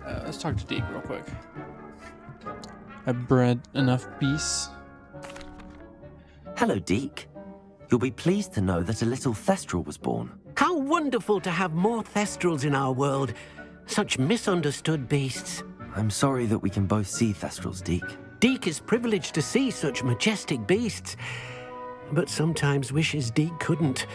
Let's talk to Deke real quick. I bred enough beasts. Hello, Deke. You'll be pleased to know that a little Thestral was born. How wonderful to have more Thestrals in our world. Such misunderstood beasts. I'm sorry that we can both see Thestrals, Deke. Deke is privileged to see such majestic beasts, but sometimes wishes Deke couldn't.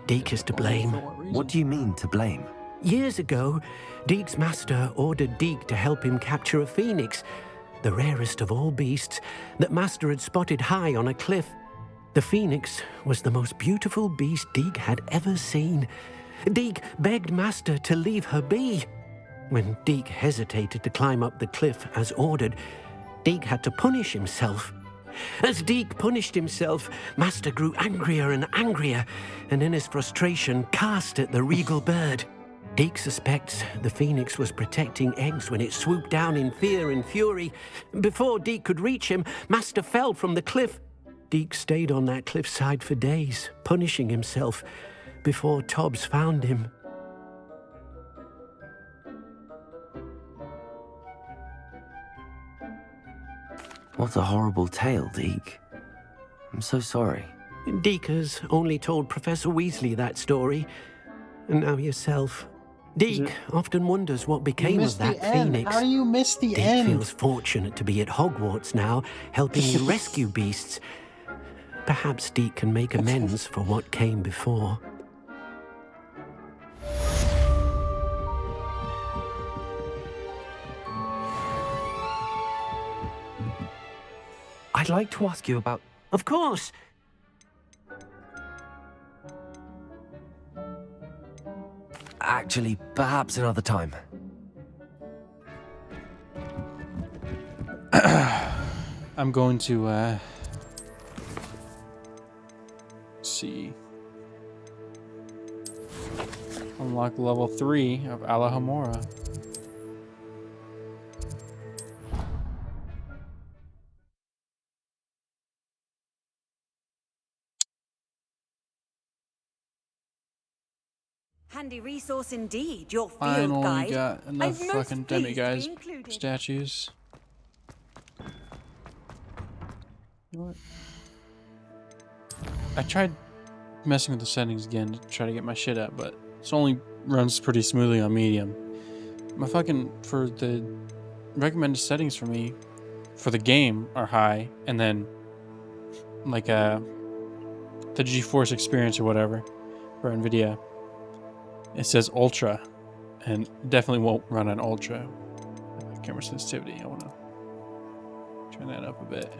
Deke is to blame. What do you mean, to blame? Years ago, Deke's master ordered Deke to help him capture a phoenix, the rarest of all beasts that master had spotted high on a cliff. The phoenix was the most beautiful beast Deke had ever seen. Deke begged master to leave her be. When Deke hesitated to climb up the cliff as ordered, Deke had to punish himself. As Deke punished himself, master grew angrier and angrier, and in his frustration cast at the regal bird. Deke suspects the phoenix was protecting eggs when it swooped down in fear and fury. Before Deke could reach him, master fell from the cliff. Deke stayed on that cliffside for days, punishing himself, before Tobbs found him. What a horrible tale, Deke. I'm so sorry. Deke has only told Professor Weasley that story, and now yourself. Deke often wonders what became of that phoenix. How do you miss the end? Deke feels fortunate to be at Hogwarts now, helping you rescue beasts. Perhaps Deke can make amends for what came before. I'd like to ask you about... Of course. Actually, perhaps another time. I'm going to, see. Unlock level 3 of Alahomora. Handy resource indeed, your field Finally guide. got enough I'm most fucking pleased to be demiguise included. statues. You know what? I tried messing with the settings again to try to get my shit up, but it only runs pretty smoothly on medium. My fucking, for the recommended settings for me, for the game are high, and then like the GeForce experience or whatever for NVIDIA, it says ultra, and definitely won't run on ultra. Camera sensitivity, I want to turn that up a bit.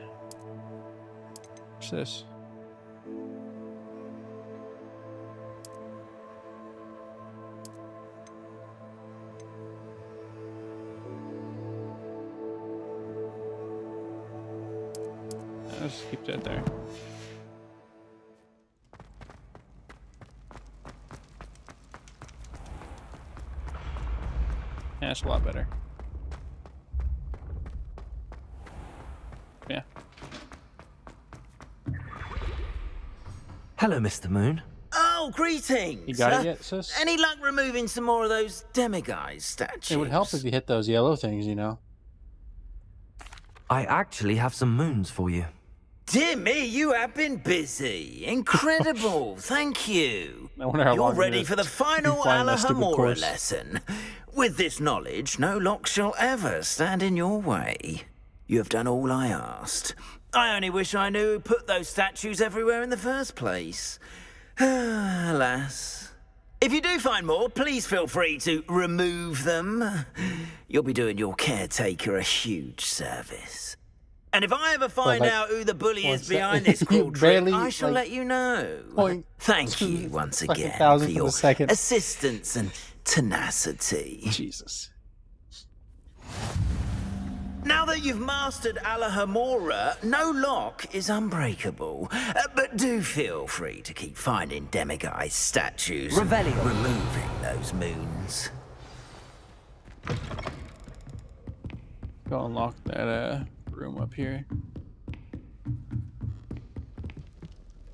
What's this? Let's keep that there. Yeah, that's a lot better. Yeah. Hello, Mr. Moon. Oh, greetings! You got it yet, sis? Any luck removing some more of those demiguise statues? It would help if you hit those yellow things, you know. I actually have some moons for you. Dear me, you have been busy. Incredible, thank you. I wonder how You're long ready it for the is. final Flying that stupid Alahomora course. lesson. With this knowledge, no lock shall ever stand in your way. You have done all I asked. I only wish I knew who put those statues everywhere in the first place. Alas. If you do find more, please feel free to remove them. You'll be doing your caretaker a huge service. And if I ever find like, out who the bully is that? behind this You cruel trick, barely, I shall like, let you know. point Thank you once fucking again for thousandth of a your second. assistance and tenacity. Jesus. Now that you've mastered Alahomora, no lock is unbreakable. But do feel free to keep finding demiguise statues and Revelio. removing those moons. Go unlock that room up here.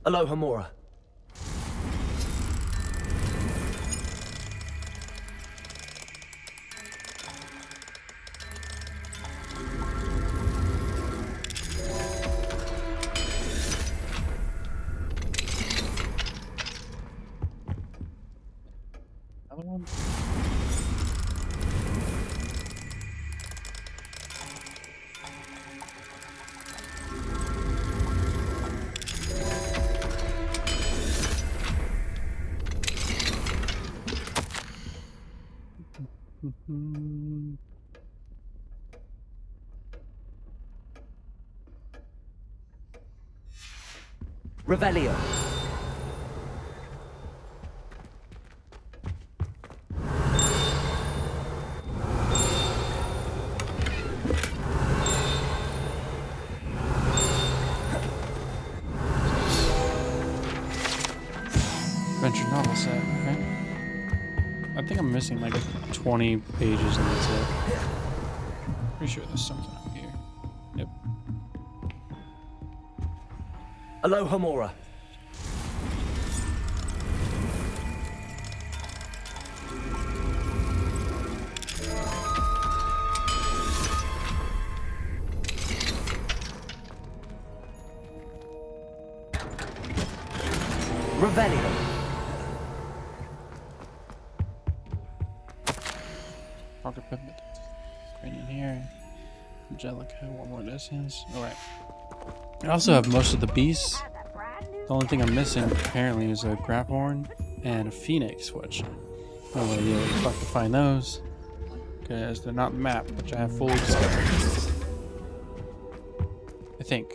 Aloha Mora. Another one? Revelio. Adventure novel set, okay. I think I'm missing like 20 pages and that's it. Pretty sure there's something up here. Yep. Aloha Mora. Revelio. Rocket pepper. Right in here. Angelica, one more essence. Alright. I also have most of the beasts. The only thing I'm missing apparently is a Graphorn and a Phoenix, which no idea where the fuck to find those. Because they're not on the map, which I have fully discovered. I think.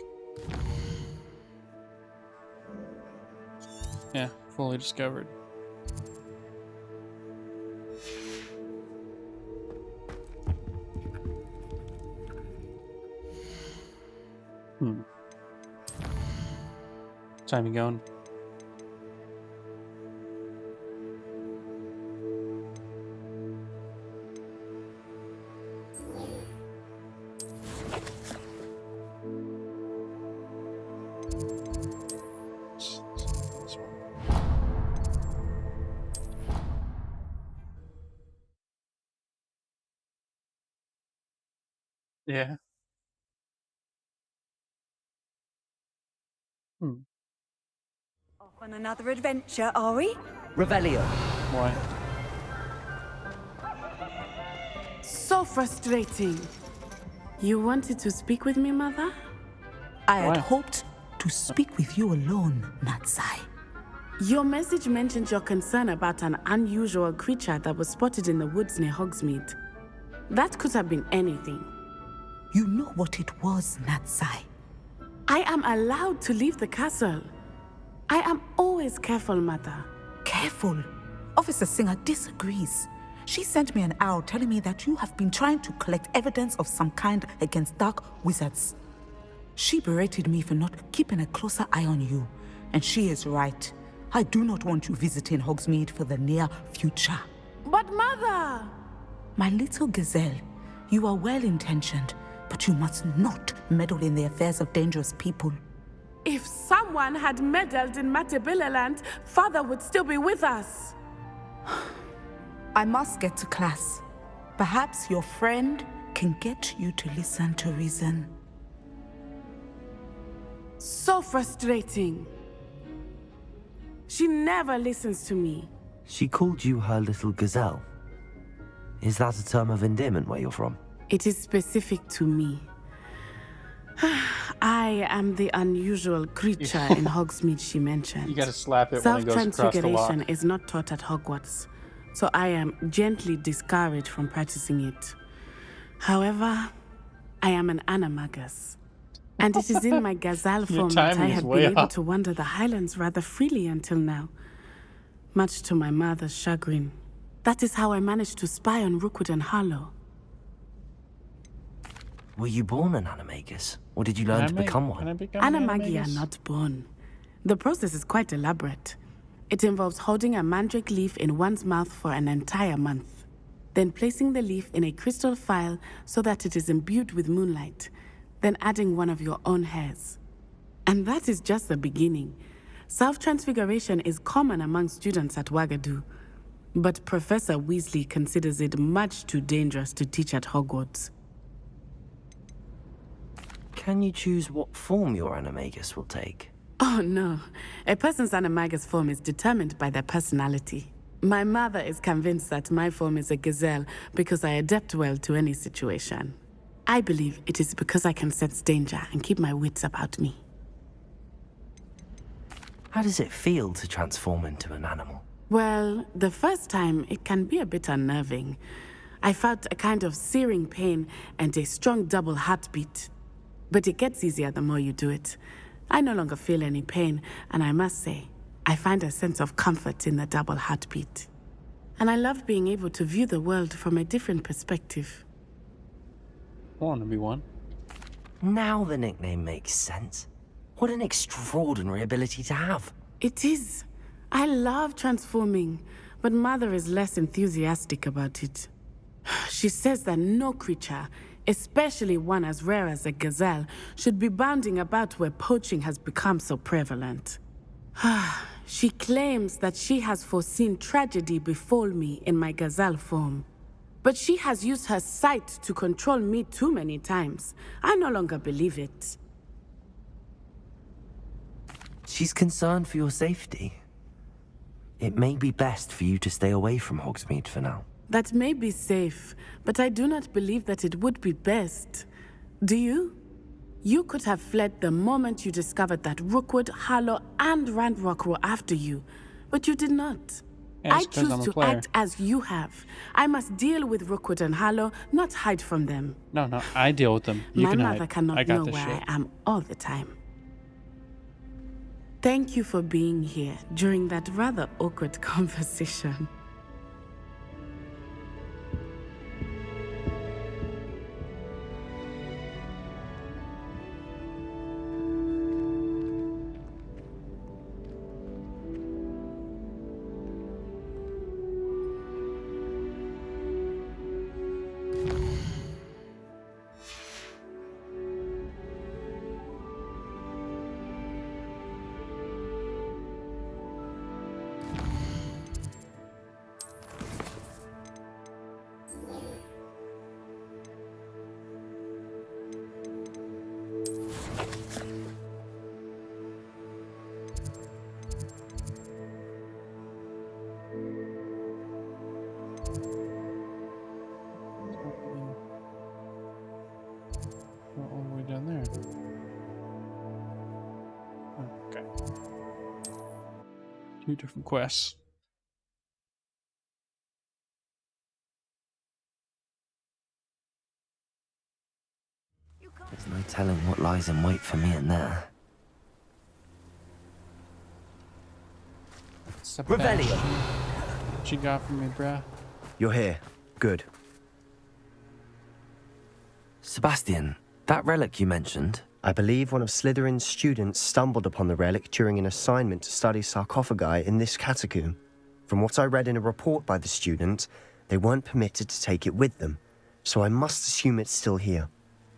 Yeah, fully discovered. Time you going? Yeah. Off on another adventure, are we? Revelio. Why? So frustrating. You wanted to speak with me, Mother? I had Why? hoped to speak with you alone, Natsai. Your message mentioned your concern about an unusual creature that was spotted in the woods near Hogsmeade. That could have been anything. You know what it was, Natsai. I am allowed to leave the castle. I am always careful, Mother. Careful. Officer Singer disagrees. She sent me an owl telling me that you have been trying to collect evidence of some kind against dark wizards. She berated me for not keeping a closer eye on you, and she is right. I do not want you visiting Hogsmeade for the near future. But Mother! My little gazelle, you are well-intentioned, but you must not meddle in the affairs of dangerous people. If someone had meddled in Matabeleland, Father would still be with us. I must get to class. Perhaps your friend can get you to listen to reason. So frustrating. She never listens to me. She called you her little gazelle. Is that a term of endearment where you're from? It is specific to me. I am the unusual creature in Hogsmeade she mentioned. You gotta slap it when it goes across the lock. Self-transfiguration is not taught at Hogwarts, so I am gently discouraged from practicing it. However, I am an animagus, and it is in my gazelle Your form that I timing is have way been able off. to wander the Highlands rather freely until now, much to my mother's chagrin. That is how I managed to spy on Rookwood and Harlow. Were you born an animagus, or did you learn to become one? Can I become an Animagi animagus? are not born. The process is quite elaborate. It involves holding a mandrake leaf in one's mouth for an entire month, then placing the leaf in a crystal phial so that it is imbued with moonlight, then adding one of your own hairs. And that is just the beginning. Self-transfiguration is common among students at Wagadu, but Professor Weasley considers it much too dangerous to teach at Hogwarts. Can you choose what form your animagus will take? Oh no, a person's animagus form is determined by their personality. My mother is convinced that my form is a gazelle because I adapt well to any situation. I believe it is because I can sense danger and keep my wits about me. How does it feel to transform into an animal? Well, the first time it can be a bit unnerving. I felt a kind of searing pain and a strong double heartbeat. But it gets easier the more you do it. I no longer feel any pain, and I must say, I find a sense of comfort in the double heartbeat. And I love being able to view the world from a different perspective. I want to be one. Now the nickname makes sense. What an extraordinary ability to have. It is. I love transforming, but Mother is less enthusiastic about it. She says that no creature, especially one as rare as a gazelle, should be bounding about where poaching has become so prevalent. She claims that she has foreseen tragedy befall me in my gazelle form. But she has used her sight to control me too many times. I no longer believe it. She's concerned for your safety. It may be best for you to stay away from Hogsmeade for now. That may be safe, but I do not believe that it would be best. Do you? You could have fled the moment you discovered that Rookwood, Harlow, and Ranrock were after you, but you did not. Yeah, I it's 'cause I'm choose a to player. act as you have. I must deal with Rookwood and Harlow, not hide from them. No, I deal with them. You My can mother hide. cannot I got know this where shit. I am all the time. Thank you for being here during that rather awkward conversation. Go all the way down there. Okay. 2 different quests. There's no telling what lies in wait for me in there. Revelio. What you got for me, bruh? You're here. Good. Sebastian, that relic you mentioned, I believe one of Slytherin's students stumbled upon the relic during an assignment to study sarcophagi in this catacomb. From what I read in a report by the student, they weren't permitted to take it with them, so I must assume it's still here.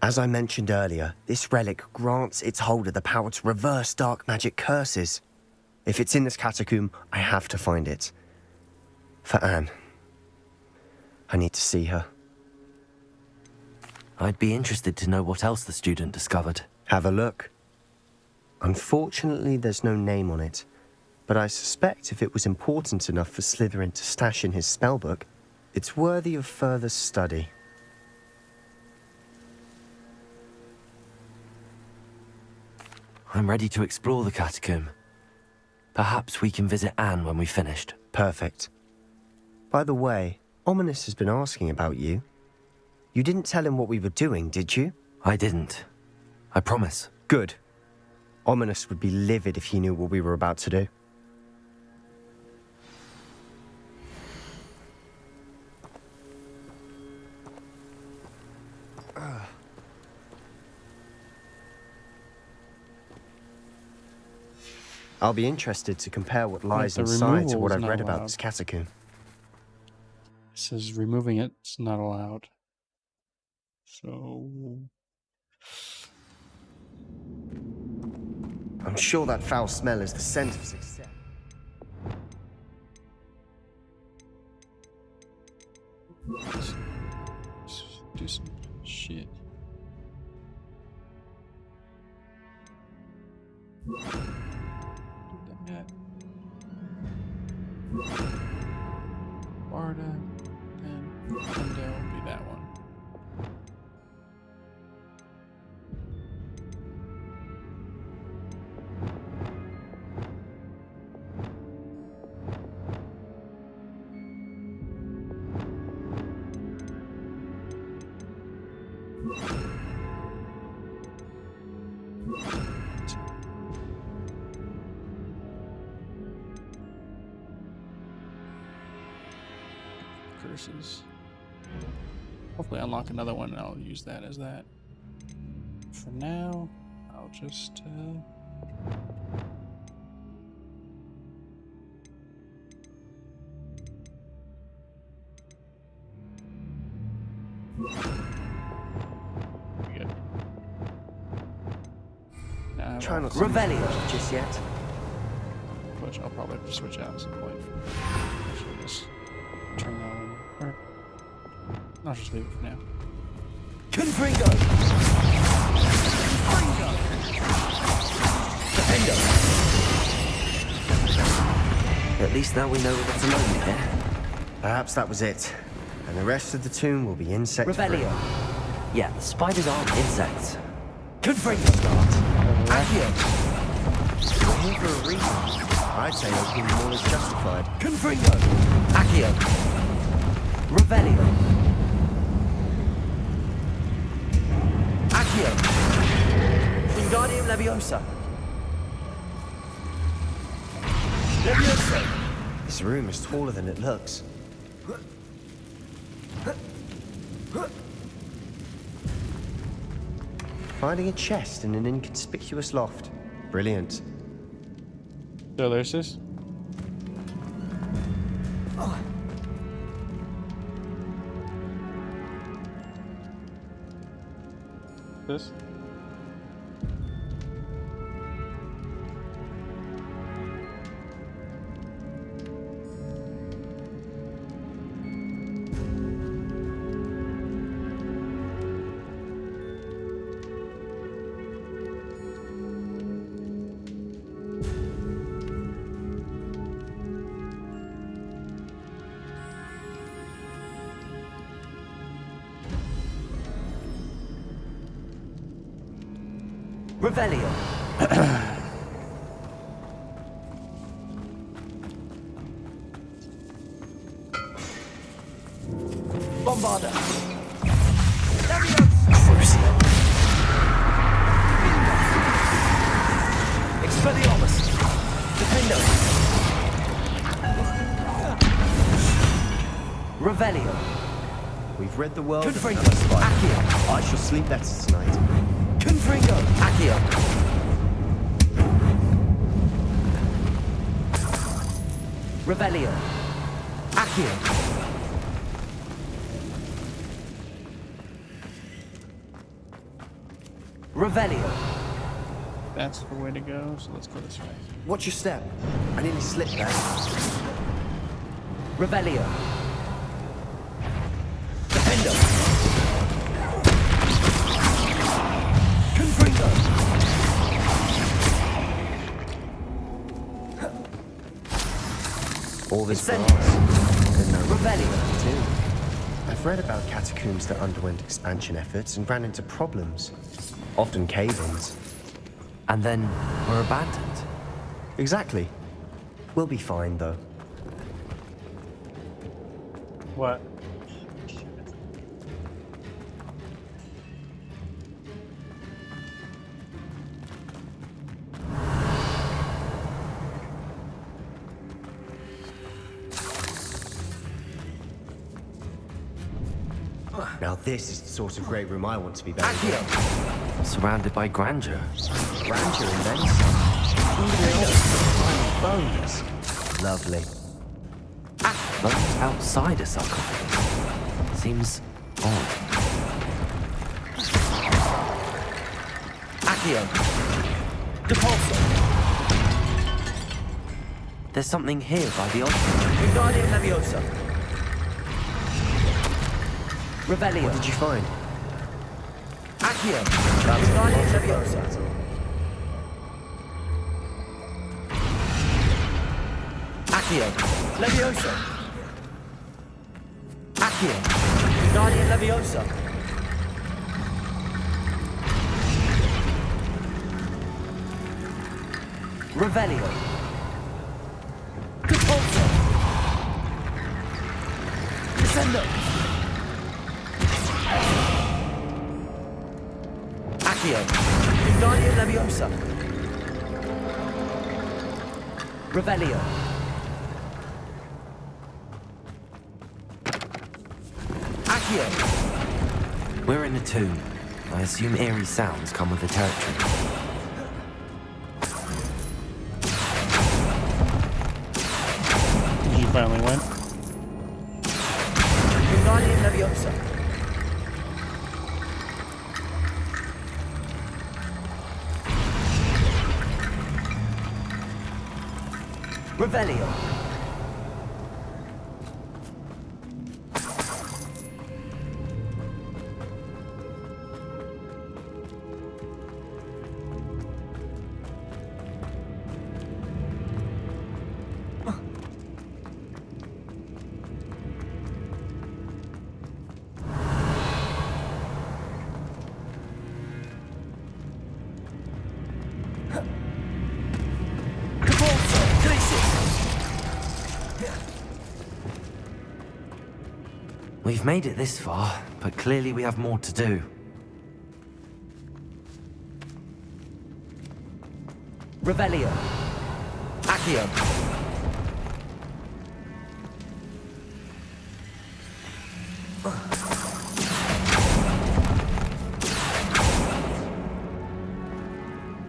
As I mentioned earlier, this relic grants its holder the power to reverse dark magic curses. If it's in this catacomb, I have to find it. For Anne. I need to see her. I'd be interested to know what else the student discovered. Have a look. Unfortunately, there's no name on it, but I suspect if it was important enough for Slytherin to stash in his spellbook, it's worthy of further study. I'm ready to explore the catacomb. Perhaps we can visit Anne when we've finished. Perfect. By the way, Ominous has been asking about you. You didn't tell him what we were doing, did you? I didn't. I promise. Good. Ominous would be livid if he knew what we were about to do. I'll be interested to compare what lies the inside to removal what is I've not read about allowed. this catacomb. It says removing it's not allowed. So I'm sure that foul smell is the scent of success. Let's do some shit. That. Barda, and Endo will be that one. Curses. Hopefully unlock another one and I'll use that as that. For now, I'll just we good. Now Try not to Revelio. just yet. which I'll probably have to switch out at some point. Actually, just turn that one. Or, I'll just leave it for now. Confringo. Defendo. At least now we know we're not alone here. Perhaps that was it. And the rest of the tomb will be insect Revelio. Yeah, the spiders aren't insects. Confringo. Accio. We're here for a reason. I'd say opening the wall is justified. Confringo. Accio. Revelio. Accio. Wingardium Leviosa. Leviosa. This room is taller than it looks. Finding a chest in an inconspicuous loft. Brilliant. So there's this. This. Revelio. Bombarda. Leviosa. Expelliarmus. Defendo. Revelio. We've read the world of Confringo. another spider. Accio. I shall sleep better tonight. Confringo. Accio. Revelio. Accio. Revelio. That's the way to go, so let's go this way. Watch your step. I nearly slipped there. Revelio. Defendo. Confringo. All this Incendio. brass. Didn't know Revelio. too. I've read about catacombs that underwent expansion efforts and ran into problems. Often cave-ins. And then were abandoned. Exactly. We'll be fine, though. What? Now this is the sort of great room I want to be buried in. Accio. Surrounded by grandeur. Grandeur and then some. Even tiny bones. Lovely. Bones outside a sarcophagus. Seems odd. Accio. Depulso. There's something here by the altar. Wingardium Leviosa. Revelio. What did you find? Accio. Wingardium Leviosa. Accio. Leviosa. Accio. Wingardium Leviosa. Revelio. Compulso. Descendo. Accio. Wingardium Leviosa. Revelio. Accio. We're in a tomb. I assume eerie sounds come with the territory. Did you finally win? Wingardium Leviosa. Revelio. We've made it this far, but clearly we have more to do. Revelio. Accio.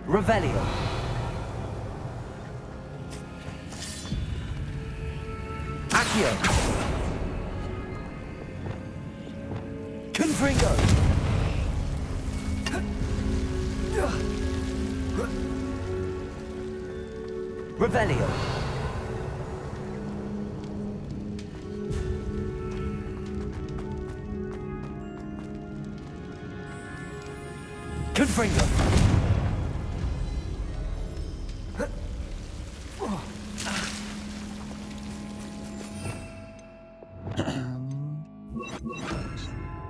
Revelio. Accio. Confringo. Revelio. Confringo.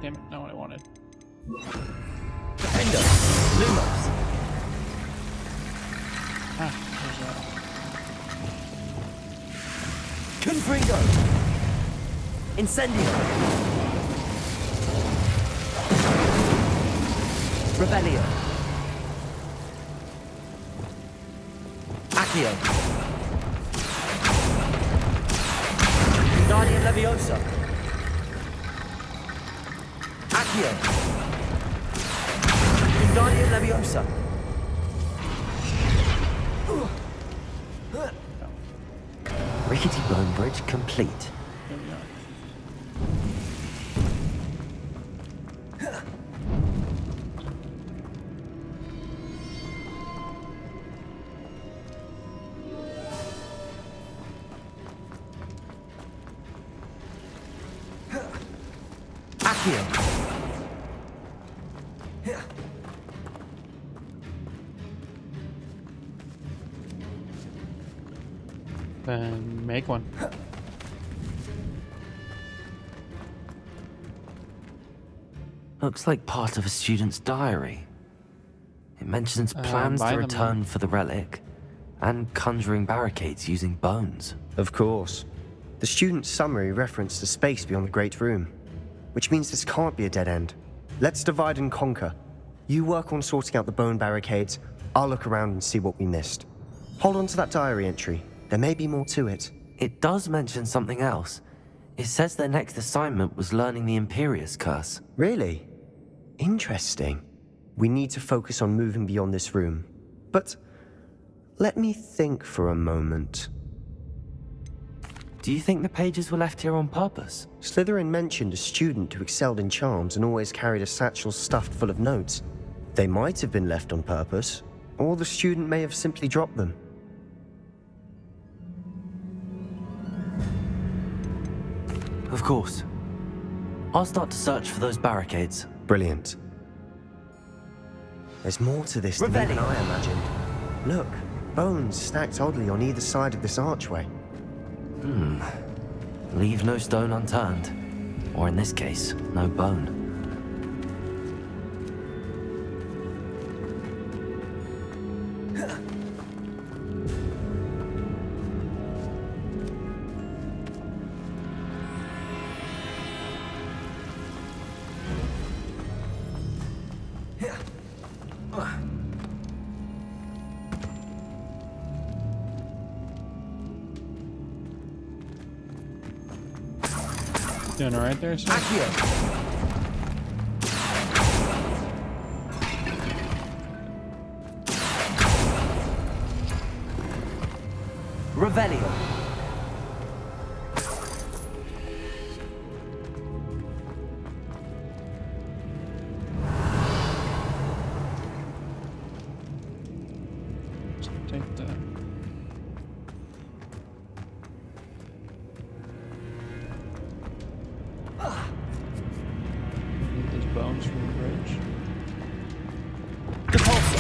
Damn it, not what I wanted. Defender. Lumos. Ah, there's that. Confringo. Incendio. Revelio. Accio. Wingardium Leviosa. Accio. Wingardium Leviosa. Rickety bone bridge complete. Here we go. Accio. Then make one. Looks like part of a student's diary. It mentions plans buy to them return for the relic and conjuring barricades using bones. Of course. The student's summary referenced the space beyond the Great Room, which means this can't be a dead end. Let's divide and conquer. You work on sorting out the bone barricades, I'll look around and see what we missed. Hold on to that diary entry. There may be more to it. It does mention something else. It says their next assignment was learning the Imperius curse. Really? Interesting. We need to focus on moving beyond this room. But let me think for a moment. Do you think the pages were left here on purpose? Slytherin mentioned a student who excelled in charms and always carried a satchel stuffed full of notes. They might have been left on purpose, or the student may have simply dropped them. Of course. I'll start to search for those barricades. Brilliant. There's more to this than even I imagined. Look, bones stacked oddly on either side of this archway. Leave no stone unturned. Or in this case, no bone. Doing alright there, sir? Accio. Revelio. Take the... Get those bones from the bridge. Depulso.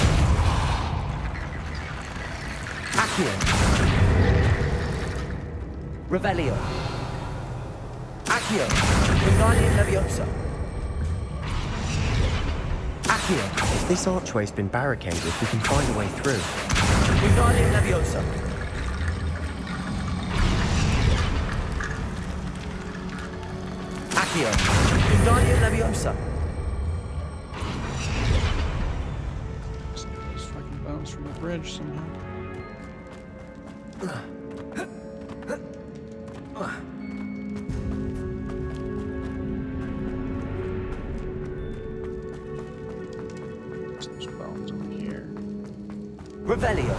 Accio. Revelio. Accio. Wingardium Leviosa. Accio. If this archway's been barricaded, we can find a way through. Wingardium Leviosa. Accio. Wingardium Leviosa. Just get those fucking bones from the bridge somehow. There's bones over here. Revelio.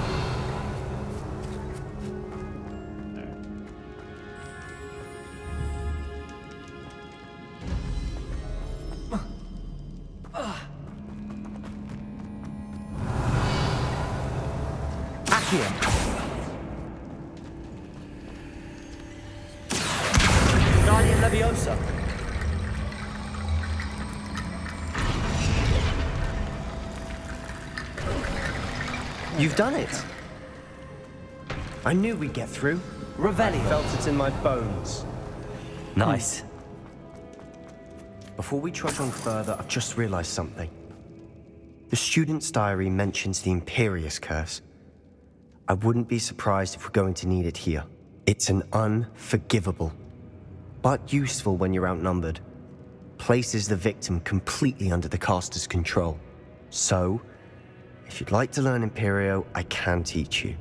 There. Accio. Wingardium Leviosa. You've done it! I knew we'd get through. Revelio. Felt it in my bones. Nice. Before we trudge on further, I've just realized something. The student's diary mentions the Imperious curse. I wouldn't be surprised if we're going to need it here. It's an unforgivable, but useful when you're outnumbered. Places the victim completely under the caster's control. So, if you'd like to learn Imperio, I can teach you.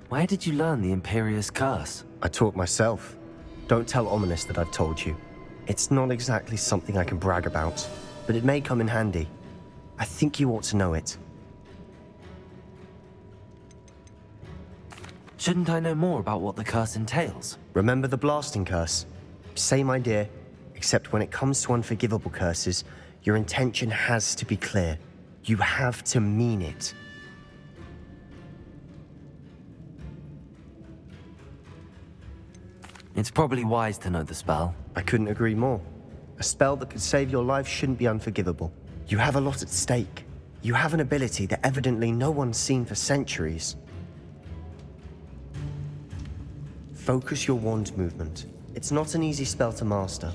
Where did you learn the Imperious curse? I taught myself. Don't tell Ominous that I've told you. It's not exactly something I can brag about, but it may come in handy. I think you ought to know it. Shouldn't I know more about what the curse entails? Remember the blasting curse? Same idea, except when it comes to unforgivable curses, your intention has to be clear. You have to mean it. It's probably wise to know the spell. I couldn't agree more. A spell that could save your life shouldn't be unforgivable. You have a lot at stake. You have an ability that evidently no one's seen for centuries. Focus your wand movement. It's not an easy spell to master.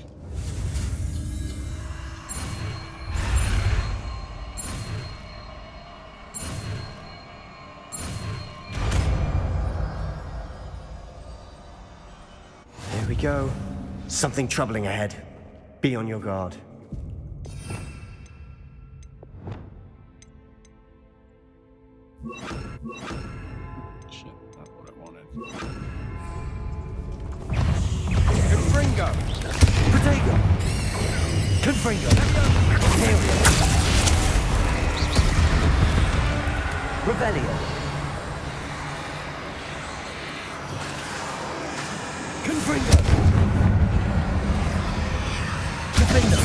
Here we go. Something troubling ahead. Be on your guard. Shit, not what I wanted. Confringo. Protego. Confringo. Imperio. Revelio. Confringo. Defendo.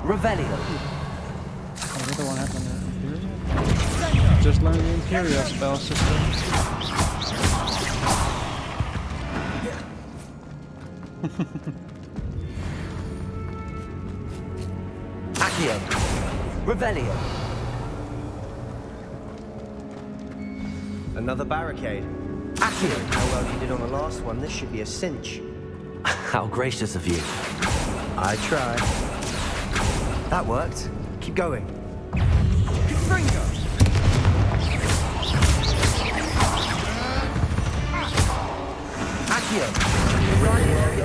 Revelio. The other one happened to Imperio? Just learned the Imperio spell system. Accio. Revelio. Another barricade. Accio. How well you did on the last one, this should be a cinch. How gracious of you. I tried. That worked. Keep going. Confringo! Accio.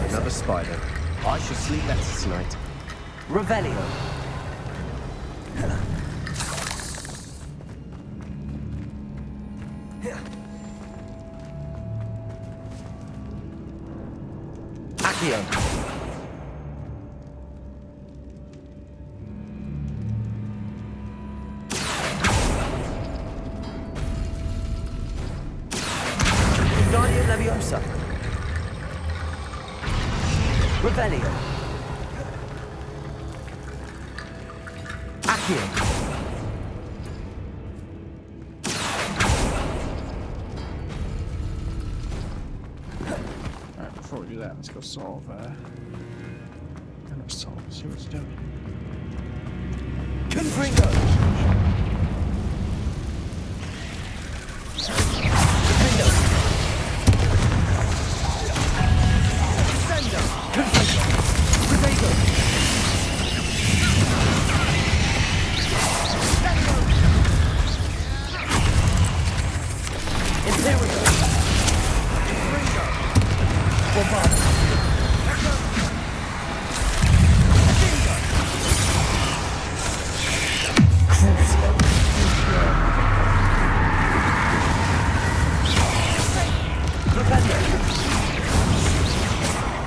Another spider. I shall sleep better tonight. Revelio. Accio. Guardian Leviosa. Revelio. Accio. Alright, before we do that, let's go solve, see what it's doing. Confringo!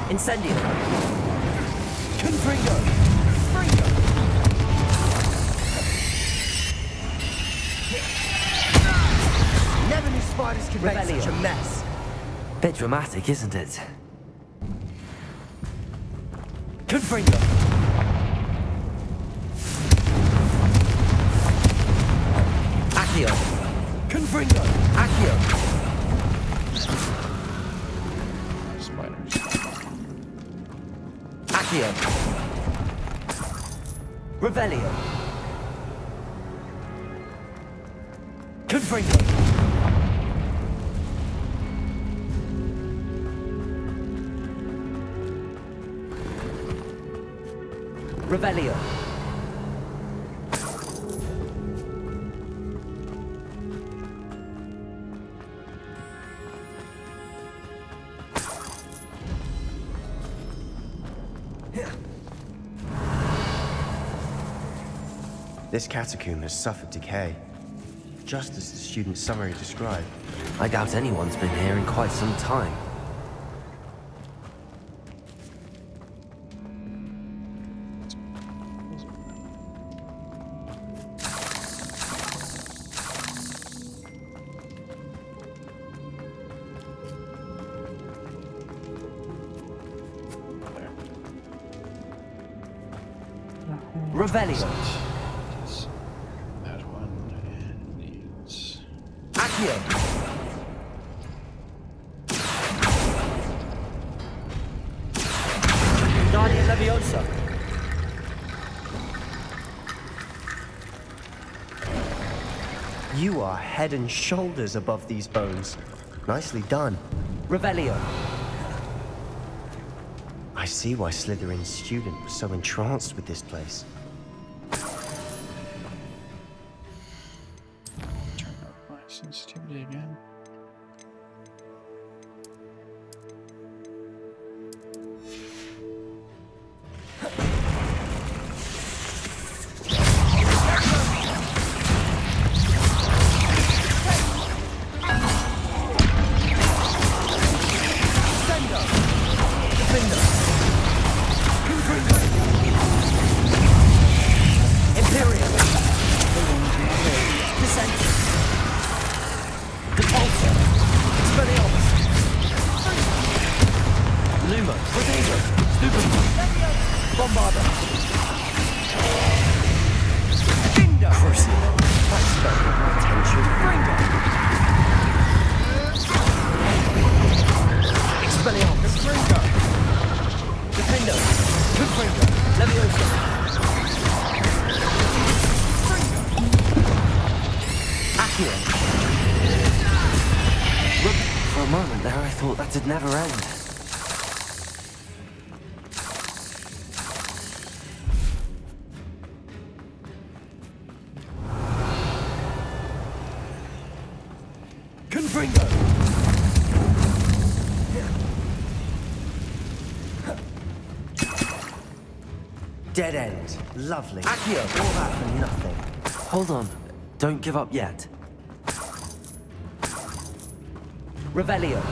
Incendio. Confringo! Never knew spiders could make Revelio. such a mess. Bit dramatic, isn't it? Confringo! Accio. Confringo! Accio. Spiders. Accio. Revelio. Confringo! Revelio. This catacomb has suffered decay, just as the student's summary described. I doubt anyone's been here in quite some time. Revelio. That one needs. Accio. Guardian Leviosa. You are head and shoulders above these bones. Nicely done. Revelio. I see why Slytherin's student was so entranced with this place. Turn up my sensitivity again. Imperio. Descent. Default. For a moment there, I thought that'd never end. Confringo! Dead end. Lovely. Accio! All that for nothing. Hold on. Don't give up yet. Revelio.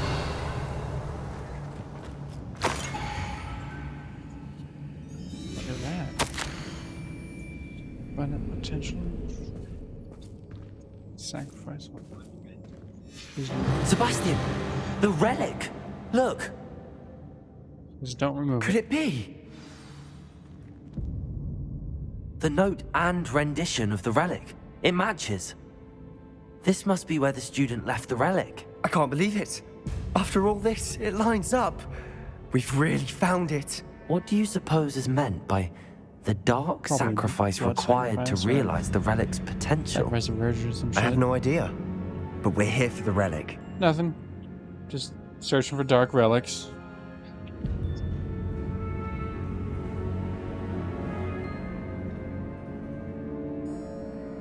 Look at that. Abundant potential. Sacrifice. Sebastian! The relic! Look! Just don't remove Could it. it be? The note and rendition of the relic. It matches. This must be where the student left the relic. I can't believe it. After all this, it lines up. We've really found it. What do you suppose is meant by the dark Probably sacrifice blood required sacrifice, to or- realize the relic's potential? Sacrifice of virgin or some I have shit. no idea. But we're here for the relic. Nothing. Just searching for dark relics.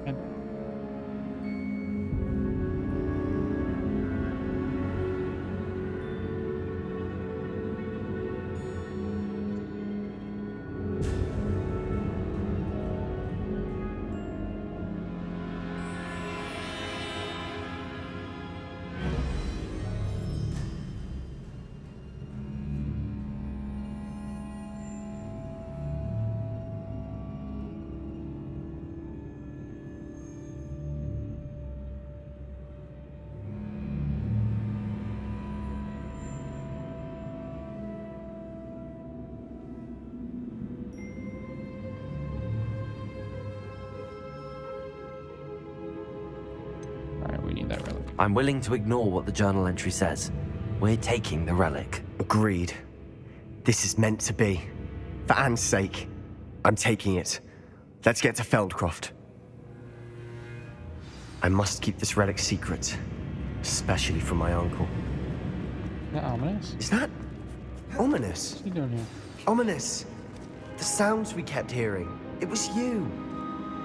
And alright, we need that relic. I'm willing to ignore what the journal entry says. We're taking the relic. Agreed. This is meant to be. For Anne's sake, I'm taking it. Let's get to Feldcroft. I must keep this relic secret, especially from my uncle. Yeah, ominous. Is that ominous? What's he doing here? Ominous. The sounds we kept hearing. It was you.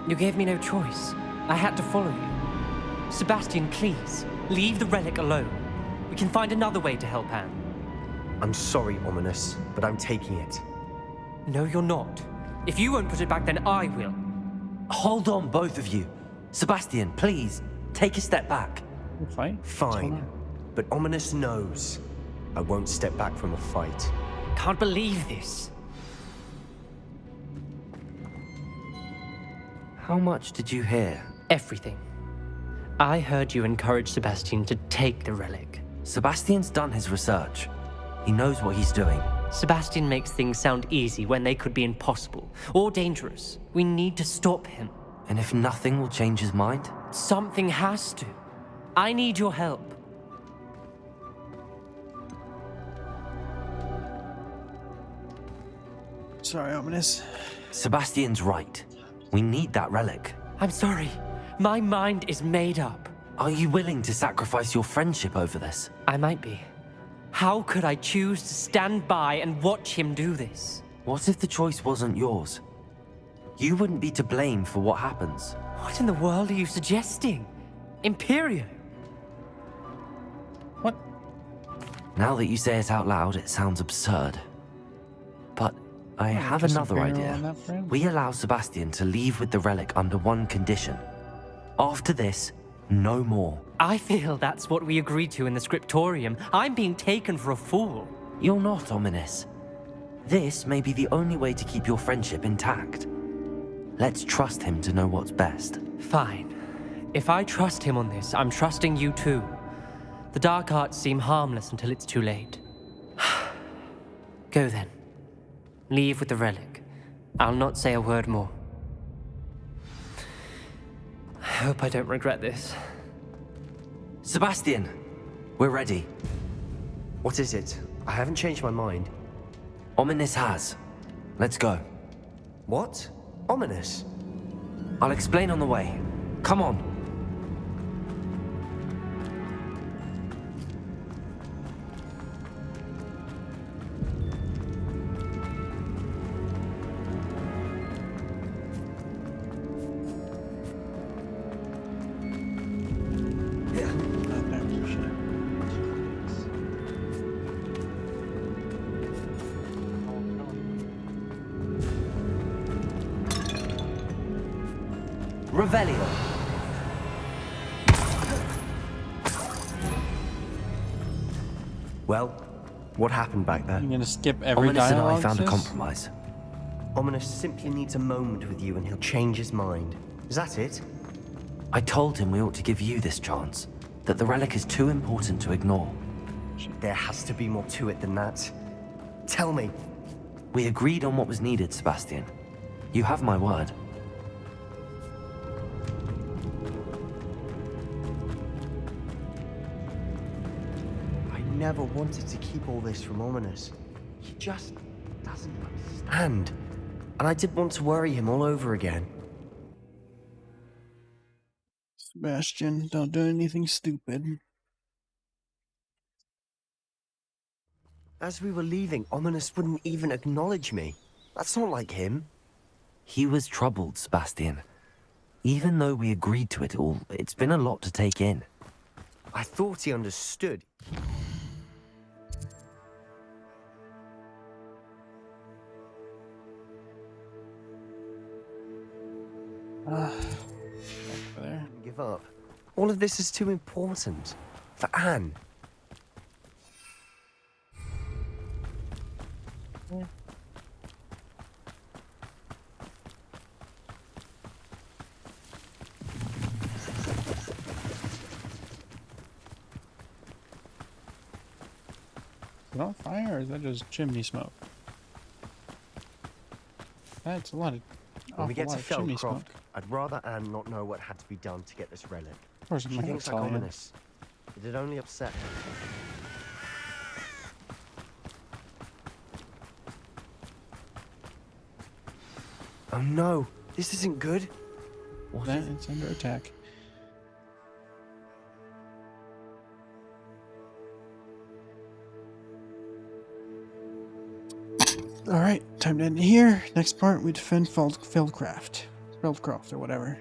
You gave me no choice. I had to follow you. Sebastian, please, leave the relic alone. We can find another way to help Anne. I'm sorry, Ominous, but I'm taking it. No, you're not. If you won't put it back, then I will. Hold on, both of you. Sebastian, please, take a step back. We'll fight. What's going Fine. on? But Ominous knows I won't step back from a fight. Can't believe this. How much did you hear? Everything. I heard you encourage Sebastian to take the relic. Sebastian's done his research. He knows what he's doing. Sebastian makes things sound easy when they could be impossible or dangerous. We need to stop him. And if nothing will change his mind? Something has to. I need your help. Sorry, ominous. Sebastian's right. We need that relic. I'm sorry. My mind is made up. Are you willing to sacrifice your friendship over this? I might be. How could I choose to stand by and watch him do this? What if the choice wasn't yours? You wouldn't be to blame for what happens. What in the world are you suggesting? Imperio? What? Now that you say it out loud, it sounds absurd. But I have just another Imperial on idea. that friend. We allow Sebastian to leave with the relic under one condition. After this, no more. I feel that's what we agreed to in the scriptorium. I'm being taken for a fool. You're not ominous. This may be the only way to keep your friendship intact. Let's trust him to know what's best. Fine. If I trust him on this, I'm trusting you too. The dark arts seem harmless until it's too late. Go then. Leave with the relic. I'll not say a word more. I hope I don't regret this. Sebastian, we're ready. What is it? I haven't changed my mind. Ominous has. Let's go. What? Ominous? I'll explain on the way. Come on. Revelio. Well, what happened back there? I'm gonna skip every Ominous and I dialogue. found a sis? compromise. Ominous simply needs a moment with you and he'll change his mind. Is that it? I told him we ought to give you this chance, that the relic is too important to ignore. There has to be more to it than that. Tell me. We agreed on what was needed, Sebastian. You have my word. I never wanted to keep all this from Ominous. He just doesn't understand. And I didn't want to worry him all over again. Sebastian, don't do anything stupid. As we were leaving, Ominous wouldn't even acknowledge me. That's not like him. He was troubled, Sebastian. Even though we agreed to it all, it's been a lot to take in. I thought he understood. Over there. Give up. All of this is too important. For Anne. Is it on fire or is that just chimney smoke? That's a lot of When we get to chimney smoke. Feldcroft, I'd rather Anne not know what had to be done to get this relic. Of course, I'm She not gonna thinks like tell you. Ominous. It'd only upset her. Oh no, this isn't good. That it's under attack. All right, time to end here. Next part, we defend Feldcroft or whatever.